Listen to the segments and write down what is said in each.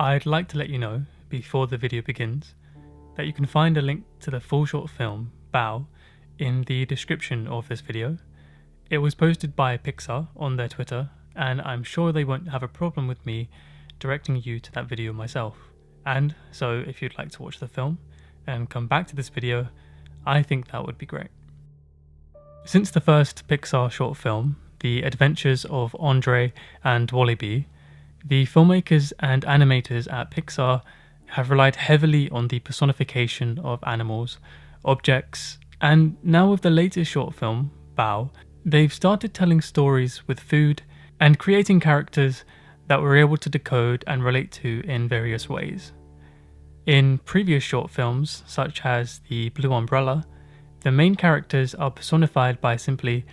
I'd like to let you know, before the video begins, that you can find a link to the full short film, Bao, in the description of this video. It was posted by Pixar on their Twitter, and I'm sure they won't have a problem with me directing you to that video myself. And so if you'd like to watch the film and come back to this video, I think that would be great. Since the first Pixar short film, The Adventures of Andre and Wally-B, the filmmakers and animators at Pixar have relied heavily on the personification of animals, objects, and now with the latest short film, Bao, they've started telling stories with food and creating characters that we're able to decode and relate to in various ways. In previous short films, such as The Blue Umbrella, the main characters are personified by simply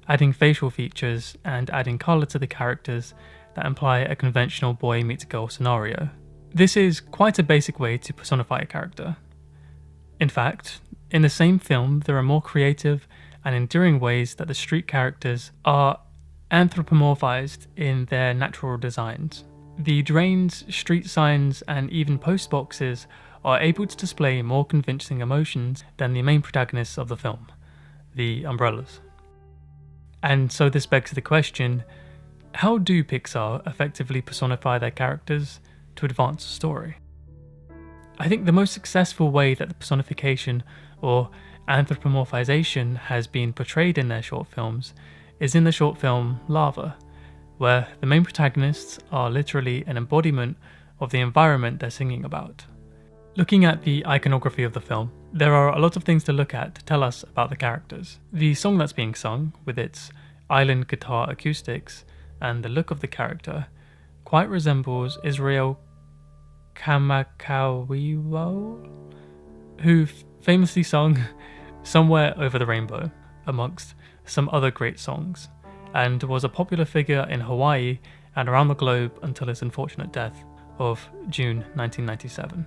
adding facial features and adding colour to the characters that imply a conventional boy meets girl scenario. This is quite a basic way to personify a character. In fact, in the same film, there are more creative and endearing ways that the street characters are anthropomorphized in their natural designs. The drains, street signs, and even post boxes are able to display more convincing emotions than the main protagonists of the film, the umbrellas. And so this begs the question, how do Pixar effectively personify their characters to advance the story? I think the most successful way that the personification or anthropomorphization has been portrayed in their short films is in the short film Lava, where the main protagonists are literally an embodiment of the environment they're singing about. Looking at the iconography of the film, there are a lot of things to look at to tell us about the characters. The song that's being sung, with its island guitar acoustics and the look of the character, quite resembles Israel Kamakawiwo, who famously sung Somewhere Over the Rainbow, amongst some other great songs, and was a popular figure in Hawaii and around the globe until his unfortunate death of June 1997.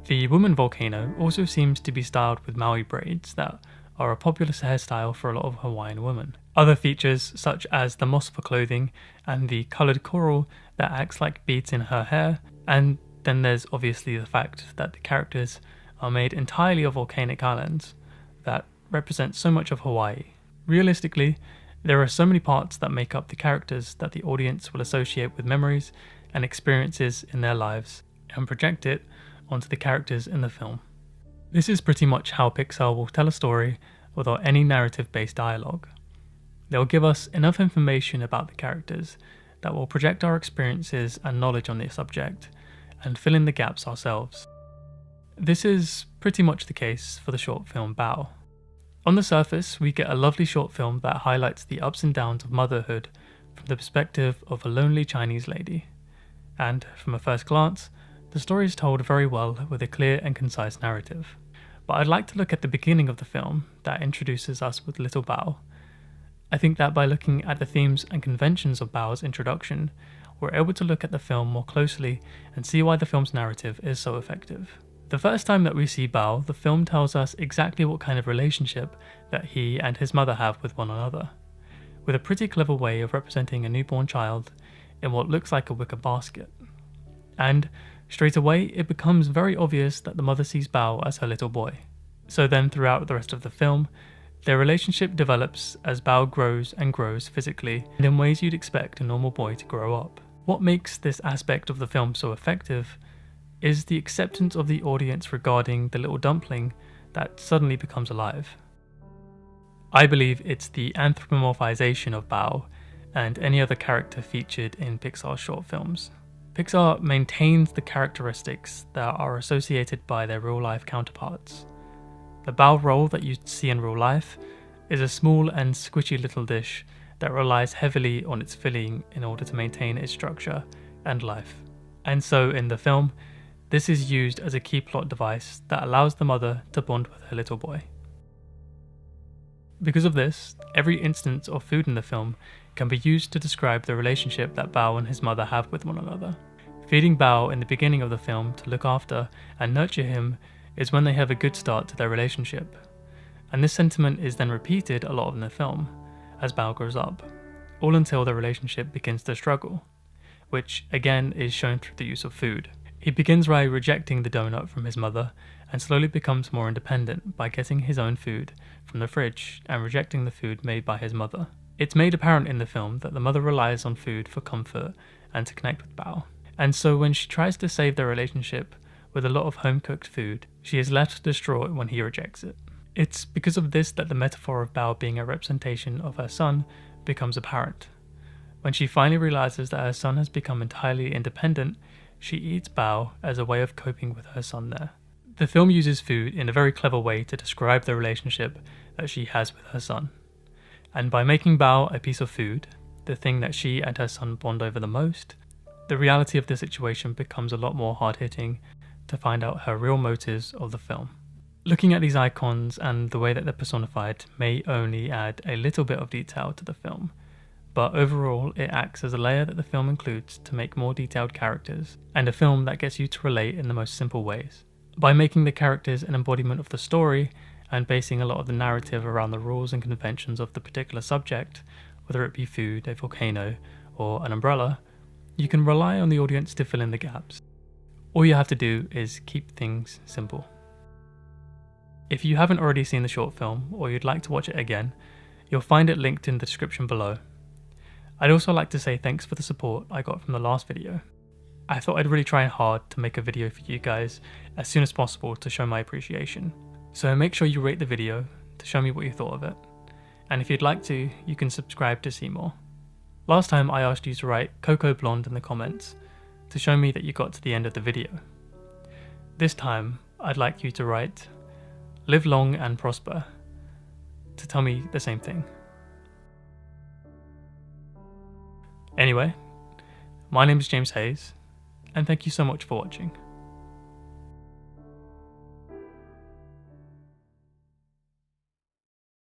The woman volcano also seems to be styled with Maui braids that are a popular hairstyle for a lot of Hawaiian women. Other features such as the moss for clothing and the coloured coral that acts like beads in her hair, and then there's obviously the fact that the characters are made entirely of volcanic islands that represent so much of Hawaii. Realistically, there are so many parts that make up the characters that the audience will associate with memories and experiences in their lives and project it onto the characters in the film. This is pretty much how Pixar will tell a story without any narrative-based dialogue. They'll give us enough information about the characters that will project our experiences and knowledge on the subject and fill in the gaps ourselves. This is pretty much the case for the short film Bao. On the surface, we get a lovely short film that highlights the ups and downs of motherhood from the perspective of a lonely Chinese lady. And from a first glance, the story is told very well with a clear and concise narrative. But I'd like to look at the beginning of the film that introduces us with little Bao. I think that by looking at the themes and conventions of Bao's introduction, we're able to look at the film more closely and see why the film's narrative is so effective. The first time that we see Bao, the film tells us exactly what kind of relationship that he and his mother have with one another, with a pretty clever way of representing a newborn child in what looks like a wicker basket. And straight away, it becomes very obvious that the mother sees Bao as her little boy. So then throughout the rest of the film, their relationship develops as Bao grows and grows physically and in ways you'd expect a normal boy to grow up. What makes this aspect of the film so effective is the acceptance of the audience regarding the little dumpling that suddenly becomes alive. I believe it's the anthropomorphization of Bao and any other character featured in Pixar's short films. Pixar maintains the characteristics that are associated by their real-life counterparts. The Bao roll that you see in real life is a small and squishy little dish that relies heavily on its filling in order to maintain its structure and life. And so in the film, this is used as a key plot device that allows the mother to bond with her little boy. Because of this, every instance of food in the film can be used to describe the relationship that Bao and his mother have with one another. Feeding Bao in the beginning of the film to look after and nurture him is when they have a good start to their relationship. And this sentiment is then repeated a lot in the film, as Bao grows up, all until their relationship begins to struggle, which again is shown through the use of food. He begins by rejecting the donut from his mother and slowly becomes more independent by getting his own food from the fridge and rejecting the food made by his mother. It's made apparent in the film that the mother relies on food for comfort and to connect with Bao, and so when she tries to save their relationship with a lot of home-cooked food, she is left distraught when he rejects it. It's because of this that the metaphor of Bao being a representation of her son becomes apparent. When she finally realizes that her son has become entirely independent, she eats Bao as a way of coping with her son there. The film uses food in a very clever way to describe the relationship that she has with her son. And by making Bao a piece of food, the thing that she and her son bond over the most, the reality of the situation becomes a lot more hard-hitting to find out her real motives of the film. Looking at these icons and the way that they're personified may only add a little bit of detail to the film, but overall it acts as a layer that the film includes to make more detailed characters, and a film that gets you to relate in the most simple ways. By making the characters an embodiment of the story, and basing a lot of the narrative around the rules and conventions of the particular subject, whether it be food, a volcano, or an umbrella, you can rely on the audience to fill in the gaps. All you have to do is keep things simple. If you haven't already seen the short film, or you'd like to watch it again, you'll find it linked in the description below. I'd also like to say thanks for the support I got from the last video. I thought I'd really try hard to make a video for you guys as soon as possible to show my appreciation. So make sure you rate the video to show me what you thought of it. And if you'd like to, you can subscribe to see more. Last time I asked you to write Coco Blonde in the comments to show me that you got to the end of the video. This time, I'd like you to write Live Long and Prosper to tell me the same thing. Anyway, my name is James Hayes, and thank you so much for watching.